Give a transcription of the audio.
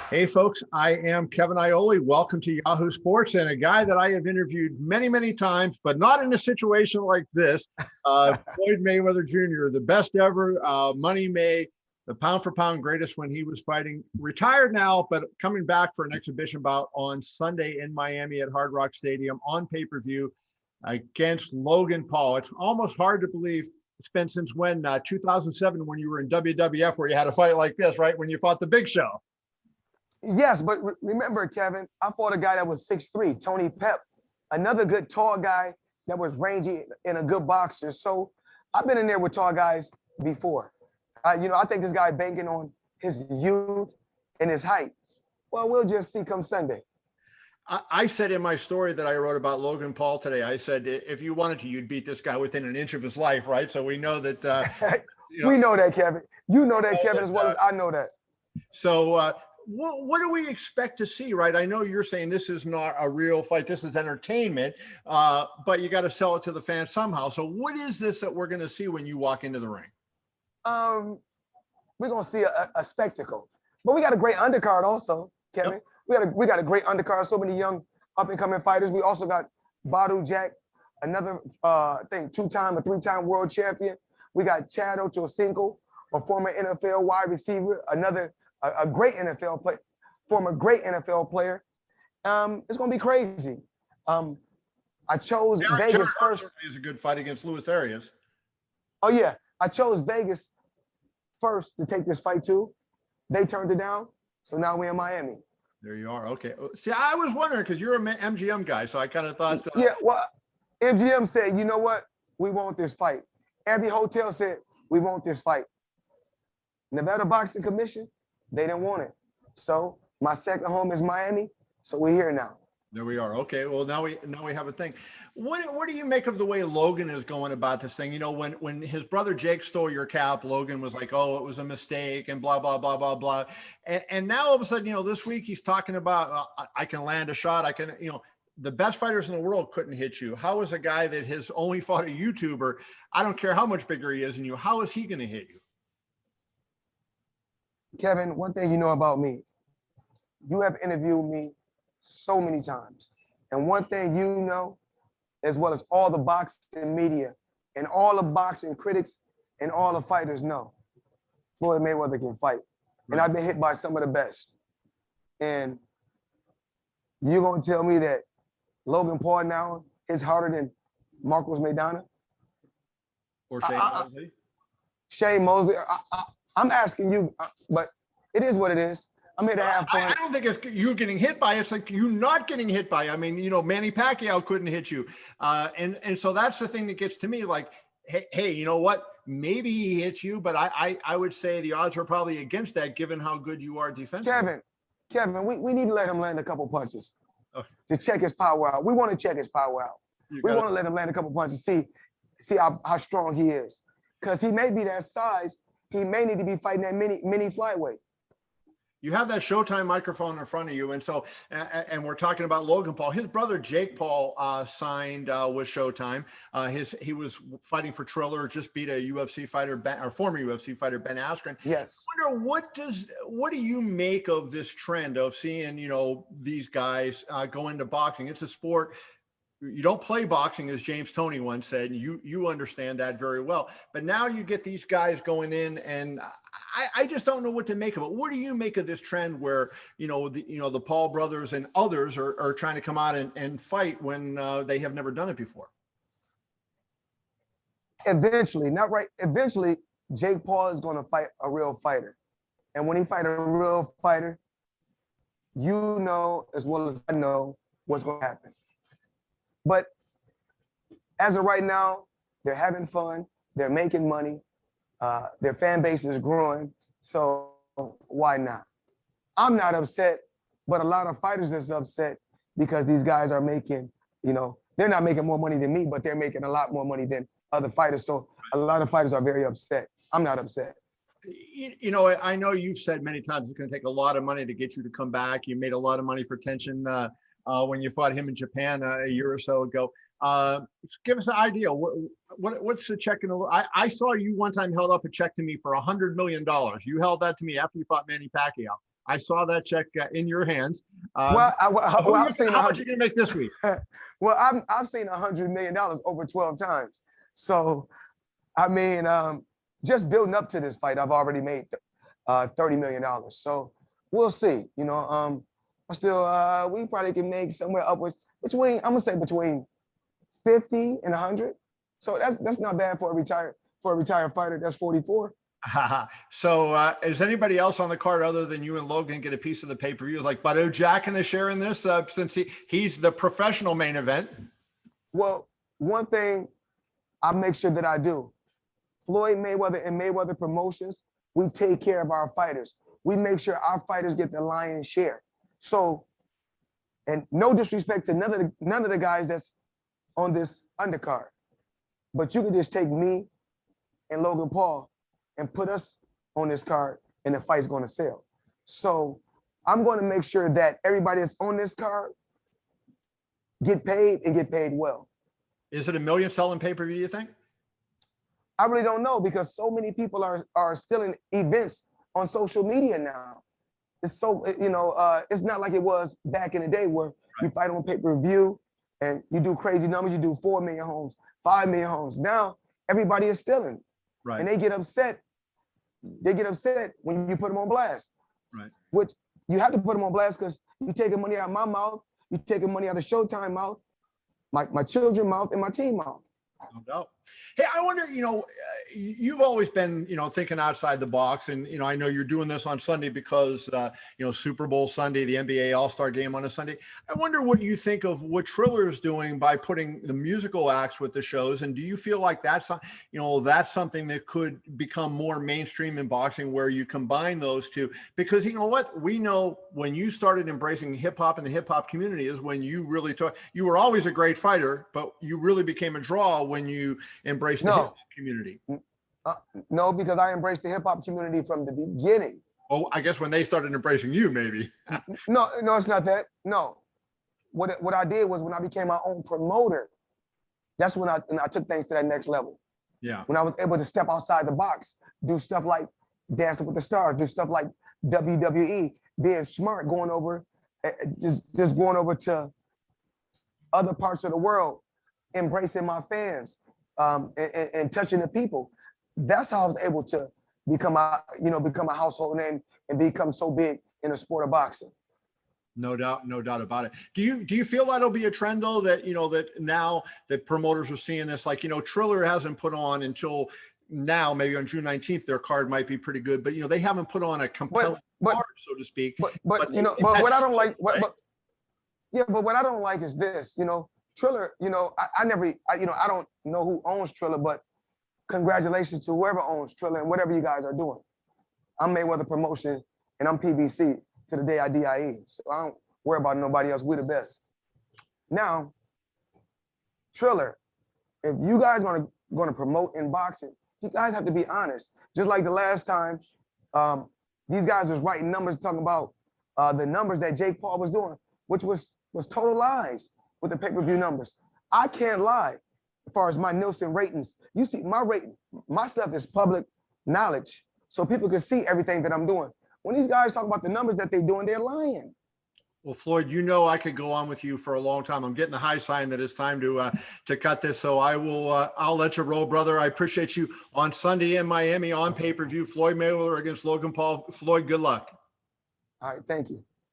Hey, folks, I am Kevin Iole. Welcome to Yahoo Sports, and a guy that I have interviewed many, many times, but not in a situation like this. Floyd Mayweather Jr., the best ever, Money May, the pound for pound greatest when he was fighting. Retired now, but coming back for an exhibition bout on Sunday in Miami at Hard Rock Stadium on pay-per-view against Logan Paul. It's almost hard to believe. It's been since when? 2007, when you were in WWF, where you had a fight like this, right? When you fought the Big Show. Yes, but remember, Kevin, I fought a guy that was 6'3", Tony Pep, another good tall guy that was rangy and a good boxer. So I've been in there with tall guys before. I think this guy banking on his youth and his height. Well, we'll just see come Sunday. I said in my story that I wrote about Logan Paul today, I said, if you wanted to, you'd beat this guy within an inch of his life, right? So we know that. We know that, Kevin. You know that, Kevin, as well as I know that. So what do we expect to see, right? I know you're saying this is not a real fight. This is entertainment, but you got to sell it to the fans somehow. So what is this that we're going to see when you walk into the ring? We're going to see a spectacle. But we got a great undercard also, Kevin. Yep. We got a great undercard. So many young up-and-coming fighters. We also got Badu Jack, another, two-time or three-time world champion. We got Chad Ochocinco, a former NFL wide receiver, another a great NFL player, former great NFL player. It's going to be crazy. I chose Vegas first. Is a good fight against Luis Arias. Oh, yeah. I chose Vegas first to take this fight too. They turned it down. So now we're in Miami. There you are. Okay. See, I was wondering because you're an MGM guy, so I kind of thought. Yeah, well, MGM said, you know what? We want this fight. Every hotel said, we want this fight. Nevada Boxing Commission, they didn't want it. So my second home is Miami. So we're here now. There we are. Okay. Well, now we have a thing. What do you make of the way Logan is going about this thing? You know, when his brother Jake stole your cap, Logan was like, oh, it was a mistake and blah, blah, blah, blah, blah. And now all of a sudden, this week he's talking about, I can land a shot. I can, the best fighters in the world couldn't hit you. How is a guy that has only fought a YouTuber, I don't care how much bigger he is than you, how is he going to hit you? Kevin, one thing you know about me, you have interviewed me so many times. And one thing you know, as well as all the boxing media and all the boxing critics and all the fighters know, Floyd Mayweather can fight. Right. And I've been hit by some of the best. And you're going to tell me that Logan Paul now is harder than Marcos Maidana? Or Shane Mosley? Shane Mosley. I'm asking you, but it is what it is. I'm here to have fun. I don't think it's you getting hit by. It's like you not getting hit by. I mean, Manny Pacquiao couldn't hit you. And so that's the thing that gets to me. Like, hey, you know what? Maybe he hits you, but I would say the odds are probably against that given how good you are defensively. Kevin, we need to let him land a couple punches to check his power out. We want to check his power out. We want to let him land a couple punches, see how strong he is. Because he may be that size. He may need to be fighting that mini flyweight. You have that Showtime microphone in front of you. And so, and we're talking about Logan Paul. His brother, Jake Paul, signed with Showtime. He was fighting for Triller, just beat a UFC fighter, or former UFC fighter, Ben Askren. Yes. I wonder, what do you make of this trend of seeing, these guys go into boxing? It's a sport. You don't play boxing, as James Toney once said. You understand that very well. But now you get these guys going in, and I just don't know what to make of it. What do you make of this trend where the Paul brothers and others are trying to come out and fight when they have never done it before? Eventually, Jake Paul is going to fight a real fighter, and when he fight a real fighter, you know as well as I know what's going to happen. But as of right now, they're having fun. They're making money. Their fan base is growing. So why not? I'm not upset, but a lot of fighters is upset because these guys are making, they're not making more money than me, but they're making a lot more money than other fighters. So a lot of fighters are very upset. I'm not upset. I know you've said many times it's going to take a lot of money to get you to come back. You made a lot of money for Tenshin when you fought him in Japan a year or so ago. Give us an idea. What's the check? I saw you one time held up a check to me for $100 million. You held that to me after you fought Manny Pacquiao. I saw that check in your hands. Well, I've seen how much are you going to make this week? Well, I've seen $100 million over 12 times. So, I mean, just building up to this fight, I've already made $30 million. So we'll see. You know, I still we probably can make somewhere upwards between, I'm gonna say between 50 and 100. So that's not bad for a retired fighter. That's 44. So is anybody else on the card other than you and Logan get a piece of the pay-per-view? Like Badu Jack in the share in this since he's the professional main event? Well, one thing I make sure that I do, Floyd Mayweather and Mayweather Promotions, we take care of our fighters. We make sure our fighters get the lion's share. So, and no disrespect to none of the guys that's on this undercard, but you can just take me and Logan Paul and put us on this card and the fight's going to sell. So I'm going to make sure that everybody that's on this card get paid and get paid well. Is it $1 million selling pay-per-view, you think? I really don't know, because so many people are stealing events on social media now. It's so, you know, it's not like it was back in the day where you fight on pay-per-view and you do crazy numbers, you do 4 million homes, 5 million homes. Now everybody is stealing. Right. And they get upset. They get upset when you put them on blast. Right. Which you have to put them on blast because you're taking money out of my mouth, you're taking money out of Showtime mouth, my children's mouth, and my team mouth. No doubt. Hey, I wonder, you know, you've always been, you know, thinking outside the box. And, you know, I know you're doing this on Sunday because, you know, Super Bowl Sunday, the NBA All-Star game on a Sunday. I wonder what you think of what Triller is doing by putting the musical acts with the shows. And do you feel like that's, you know, that's something that could become more mainstream in boxing, where you combine those two? Because, you know what, we know when you started embracing hip hop and the hip hop community is when you really you were always a great fighter, but you really became a draw when you embraced the hip hop community. No, because I embraced the hip hop community from the beginning. Oh, I guess when they started embracing you, maybe. No, it's not that. No, what I did was when I became my own promoter, that's when I took things to that next level. Yeah. When I was able to step outside the box, do stuff like Dancing with the Stars, do stuff like WWE, being smart, going over, just going over to other parts of the world, embracing my fans, and touching the people. That's how I was able to become a household name and become so big in the sport of boxing. No doubt about it. Do you feel that'll be a trend though, that, you know, that now that promoters are seeing this, like, you know, Triller hasn't put on until now, maybe on June 19th, their card might be pretty good, but, you know, they haven't put on a compelling card, so to speak. But you know, but what I don't like, but what I don't like is this, you know, Triller, you know, I don't know who owns Triller, but congratulations to whoever owns Triller and whatever you guys are doing. I'm Mayweather Promotion and I'm PBC to the day I DIE. So I don't worry about nobody else. We're the best. Now, Triller, if you guys are gonna promote in boxing, you guys have to be honest. Just like the last time, these guys was writing numbers talking about the numbers that Jake Paul was doing, which was total lies with the pay-per-view numbers. I can't lie as far as my Nielsen ratings. You see, my stuff is public knowledge, so people can see everything that I'm doing. When these guys talk about the numbers that they're doing, they're lying. Well, Floyd, you know, I could go on with you for a long time. I'm getting the high sign that it's time to cut this. So I'll let you roll, brother. I appreciate you on Sunday in Miami on pay-per-view, Floyd Mayweather against Logan Paul. Floyd, good luck. All right, thank you.